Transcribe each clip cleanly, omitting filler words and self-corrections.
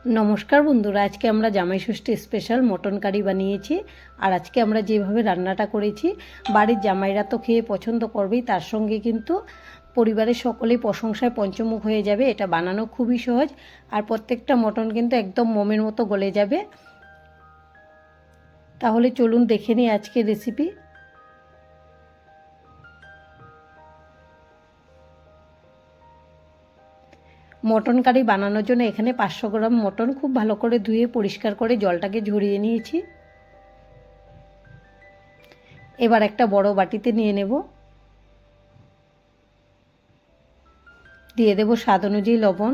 নমস্কার বন্ধুরা, আজকে আমরা জামাই ষষ্ঠী স্পেশাল মটন কারি বানিয়েছি। আর আজকে আমরা যেভাবে রান্নাটা করেছি, বাড়ির জামাইরা তো খেয়ে পছন্দ করবেই, তার সঙ্গে কিন্তু পরিবারের সকলেই প্রশংসায় পঞ্চমুখ হয়ে যাবে। এটা বানানো খুবই সহজ, আর প্রত্যেকটা মটন কিন্তু একদম মোমের মতো গলে যাবে। তাহলে চলুন দেখে নিই আজকের রেসিপি। মটন কারি বানানোর জন্য এখানে 500 গ্রাম মটন খুব ভালো করে ধুয়ে পরিষ্কার করে জলটাকে ঝরিয়ে নিয়েছি। এবার একটা বড় বাটিতে নিয়ে নেব, দিয়ে দেব স্বাদ অনুযায়ী লবণ,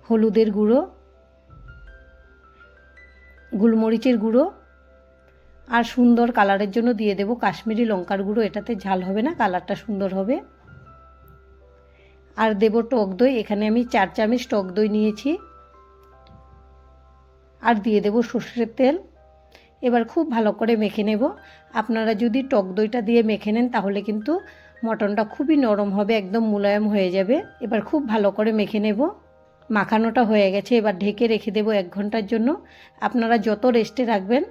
হলুদের গুঁড়ো, গোলমরিচের গুঁড়ো, আর সুন্দর কালারের জন্য দিয়ে দেব কাশ্মীরি লঙ্কার গুঁড়ো। এটাতে ঝাল হবে না, কালারটা সুন্দর হবে। আর দেব টক দই, এখানে আমি 4 চামচ টক দই নিয়েছি। আর দিয়ে দেব সরষের তেল। এবার খুব ভালো করে মেখে নেব। আপনারা যদি টক দইটা দিয়ে মেখে নেন তাহলে কিন্তু মটনটা খুবই নরম হবে, একদম মোলায়েম হয়ে যাবে। এবার খুব ভালো করে মেখে নেব। মাখানোটা হয়ে গেছে, এবার ঢেকে রেখে দেব 1 ঘন্টার জন্য। আপনারা যত রেস্টে রাখবেন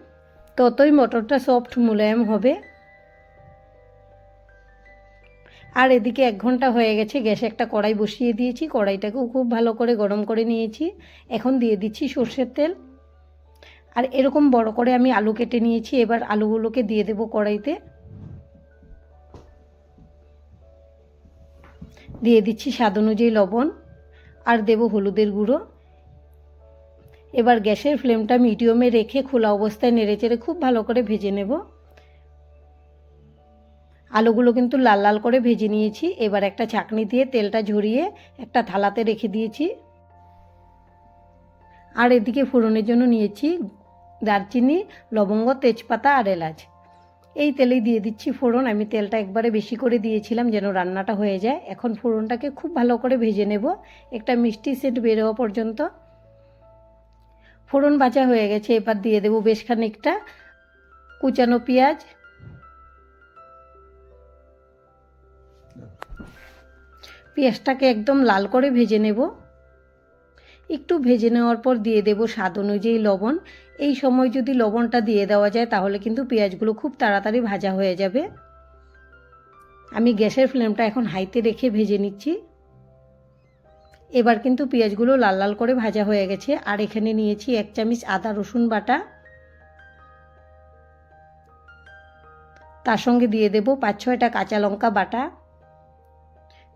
ততই মটনটা সফট মোলায়েম হবে। আর এদিকে 1 ঘন্টা হয়ে গেছে, গ্যাসে একটা কড়াই বসিয়ে দিয়েছি। কড়াইটাকেও খুব ভালো করে গরম করে নিয়েছি। এখন দিয়ে দিচ্ছি সরষের তেল। আর এরকম বড় করে আমি আলু কেটে নিয়েছি। এবার আলুগুলোকে দিয়ে দেব কড়াইতে। দিয়ে দিচ্ছি স্বাদ অনুযায়ী লবণ, আর দেব হলুদের গুঁড়ো। এবার গ্যাসের ফ্লেমটা মিডিয়ামে রেখে খোলা অবস্থায় নেড়েচেড়ে খুব ভালো করে ভেজে নেব। আলুগুলো কিন্তু লাল লাল করে ভেজে নিয়েছি। এবার একটা ছাঁকনি দিয়ে তেলটা ঝরিয়ে একটা থালাতে রেখে দিয়েছি। আর এদিকে ফোড়নের জন্য নিয়েছি দারচিনি, লবঙ্গ, তেজপাতা আর এলাচ। এই তেলেই দিয়ে দিচ্ছি ফোড়ন। আমি তেলটা একবারে বেশি করে দিয়েছিলাম যেন রান্নাটা হয়ে যায়। এখন ফোড়নটাকে খুব ভালো করে ভেজে নেব, একটা মিষ্টি সেন্ট বের হওয়া পর্যন্ত। ফোড়ন ভাজা হয়ে গেছে, এবার দিয়ে দেব বেশ খানিকটা কুচানো পেঁয়াজ। পেঁয়াজটাকে একদম লাল করে ভেজে নেব। একটু ভেজে নেওয়ার পর দিয়ে দেব স্বাদ অনুযায়ী লবণ। এই সময় যদি লবণটা দিয়ে দেওয়া যায় তাহলে কিন্তু পেঁয়াজগুলো খুব তাড়াতাড়ি ভাজা হয়ে যাবে। আমি গ্যাসের ফ্লেমটা এখন হাইতে রেখে ভেজে নিচ্ছি। এবার কিন্তু পেঁয়াজগুলো লাল লাল করে ভাজা হয়ে গেছে। আর এখানে নিয়েছি 1 চামচ আদা রসুন বাটা। তার সঙ্গে দিয়ে দেব 5-6টা কাঁচা লঙ্কা বাটা।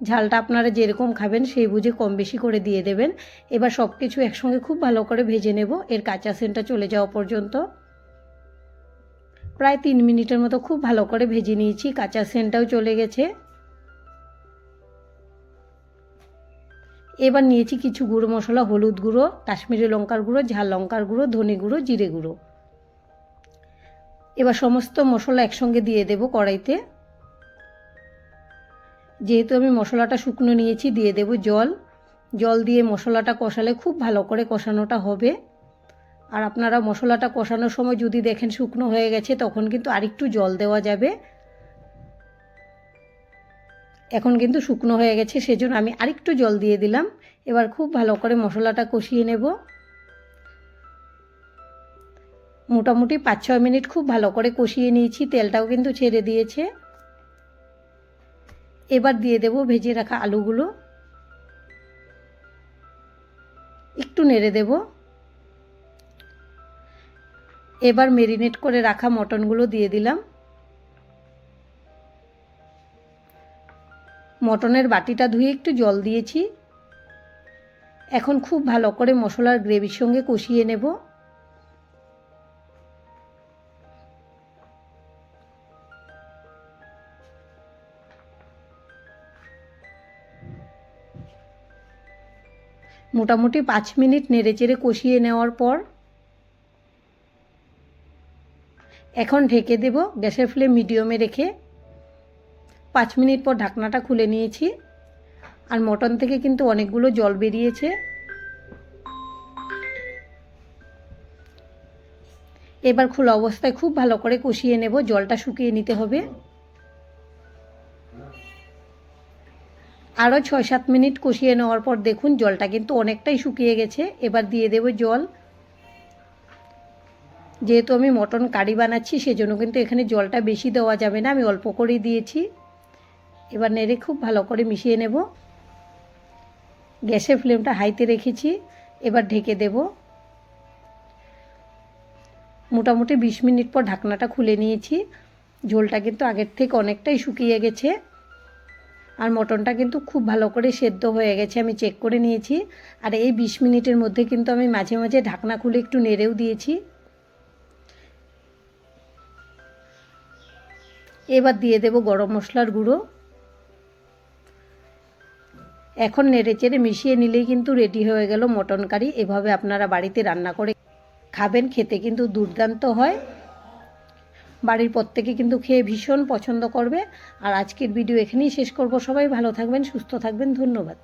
ঝালটা আপনারা যেরকম খাবেন সেই বুঝে কম বেশি করে দিয়ে দেবেন। এবার সব কিছু একসঙ্গে খুব ভালো করে ভেজে নেব, এর কাঁচা সেন্টটা চলে যাওয়া পর্যন্ত। প্রায় 3 মিনিটের মতো খুব ভালো করে ভেজে নিয়েছি, কাঁচা সেন্টটাও চলে গেছে। এবার নিয়েছি কিছু গুঁড়ো মশলা, হলুদ গুঁড়ো, কাশ্মীরি লঙ্কার গুঁড়ো, ঝাল লঙ্কার গুঁড়ো, ধনে গুঁড়ো, জিরে গুঁড়ো। এবার সমস্ত মশলা একসঙ্গে দিয়ে দেব কড়াইতে। যেহেতু আমি মশলাটা শুকনো নিয়েছি, দিয়ে দেব জল। জল দিয়ে মশলাটা কষালে খুব ভালো করে কষানোটা হবে। আর আপনারা মশলাটা কষানোর সময় যদি দেখেন শুকনো হয়ে গেছে তখন কিন্তু আরেকটু জল দেওয়া যাবে। এখন কিন্তু শুকনো হয়ে গেছে, সেজন্য আমি আরেকটু জল দিয়ে দিলাম। এবার খুব ভালো করে মশলাটা কষিয়ে নেব। মোটামুটি 5-6 মিনিট খুব ভালো করে কষিয়ে নিয়েছি, তেলটাও কিন্তু ছেড়ে দিয়েছে। এবার দিয়ে দেব ভেজে রাখা আলুগুলো, একটু নেড়ে দেব। এবার ম্যারিনেট করে রাখা মটনগুলো দিয়ে দিলাম। মটনের বাটিটা ধুয়ে একটু জল দিয়েছি। এখন খুব ভালো করে মশলার গ্রেভির সঙ্গে কষিয়ে নেব। মোটামুটি 5 মিনিট নেড়েচেড়ে কষিয়ে নেওয়ার পর এখন ঢেকে দেব গ্যাসের ফ্লেম মিডিয়ামে রেখে। 5 মিনিট পর ঢাকনাটা খুলে নিয়েছি। আর মটন থেকে কিন্তু অনেকগুলো জল বেরিয়েছে। এবার খোলা অবস্থায় খুব ভালো করে কষিয়ে নেব, জলটা শুকিয়ে নিতে হবে। আরও 6-7 মিনিট কষিয়ে নেওয়ার পর দেখুন জলটা কিন্তু অনেকটাই শুকিয়ে গেছে। এবার দিয়ে দেব জল। যেহেতু আমি মটন কারি বানাচ্ছি সেজন্য কিন্তু এখানে জলটা বেশি দেওয়া যাবে না, আমি অল্প করেই দিয়েছি। এবার নেড়ে খুব ভালো করে মিশিয়ে নেব। গ্যাসের ফ্লেমটা হাইতে রেখেছি। এবার ঢেকে দেব। মোটামুটি 20 মিনিট পর ঢাকনাটা খুলে নিয়েছি। ঝোলটা কিন্তু আগের থেকে অনেকটাই শুকিয়ে গেছে আর মটনটা কিন্তু খুব ভালো করে সেদ্ধ হয়ে গেছে, আমি চেক করে নিয়েছি। আর এই 20 মিনিটের মধ্যে কিন্তু আমি মাঝে মাঝে ঢাকনা খুলে একটু নেড়েও দিয়েছি। এবার দিয়ে দেব গরম মশলার গুঁড়ো। এখন নেড়েচেড়ে মিশিয়ে নিলেই কিন্তু রেডি হয়ে গেল মটন কারি। এভাবে আপনারা বাড়িতে রান্না করে খাবেন, খেতে কিন্তু দুর্দান্ত হয়। বাড়ির প্রত্যেকে কিন্তু খেয়ে ভীষণ পছন্দ করবে। আর আজকের ভিডিও এখানেই শেষ করব। সবাই ভালো থাকবেন, সুস্থ থাকবেন, ধন্যবাদ।